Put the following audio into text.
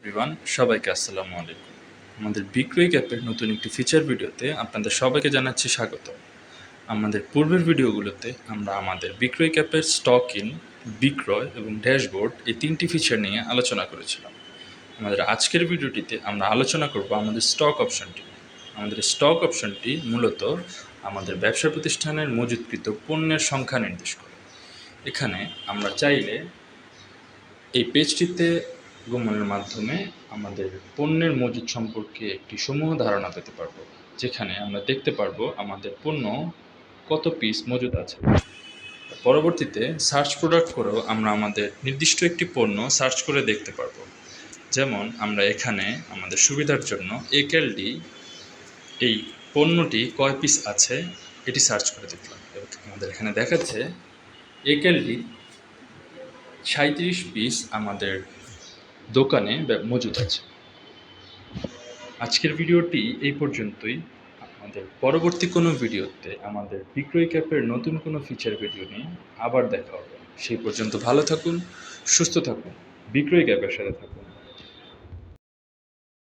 Everyone, সবাইকে আসসালামু আলাইকুম। আমাদের বিক্রয়িক অ্যাপের নতুন একটি ফিচার ভিডিওতে আপনাদের সবাইকে জানাচ্ছি স্বাগত। আমাদের পূর্বের ভিডিওগুলোতে আমরা আমাদের বিক্রয়িক অ্যাপের স্টক ইন, বিক্রয় এবং ড্যাশবোর্ড এই তিনটি ফিচার নিয়ে আলোচনা করেছিলাম। আমাদের আজকের ভিডিওটিতে আমরা আলোচনা করব আমাদের স্টক অপশনটি। আমাদের স্টক অপশনটি মূলত আমাদের ব্যবসা প্রতিষ্ঠানের মজুতকৃত পণ্যের সংখ্যা নির্দেশ করে। এখানে আমরা চাইলে এই পেজটিতে গমনের মাধ্যমে আমাদের পণ্যের মজুত সম্পর্কে একটি সমূহ ধারণা পেতে পারবো, যেখানে আমরা দেখতে পারবো আমাদের পণ্য কত পিস মজুত আছে। পরবর্তীতে সার্চ প্রোডাক্ট করেও আমরা আমাদের নির্দিষ্ট একটি পণ্য সার্চ করে দেখতে পারবো। যেমন আমরা এখানে আমাদের সুবিধার জন্য একেলডি এই পণ্যটি কয় পিস আছে এটি সার্চ করে দেখলাম। আমাদের এখানে দেখাচ্ছে একেলডি 37 পিস আমাদের দোকানে মজুদ আছে। আজকের ভিডিওটি এই পর্যন্তই। আমাদের পরবর্তী কোনো ভিডিওতে আমাদের বিক্রয়িক অ্যাপের নতুন কোনো ফিচার ভিডিও নিয়ে আবার দেখা হবে। সেই পর্যন্ত ভালো থাকুন, সুস্থ থাকুন, বিক্রয়িক অ্যাপের সাথে থাকুন।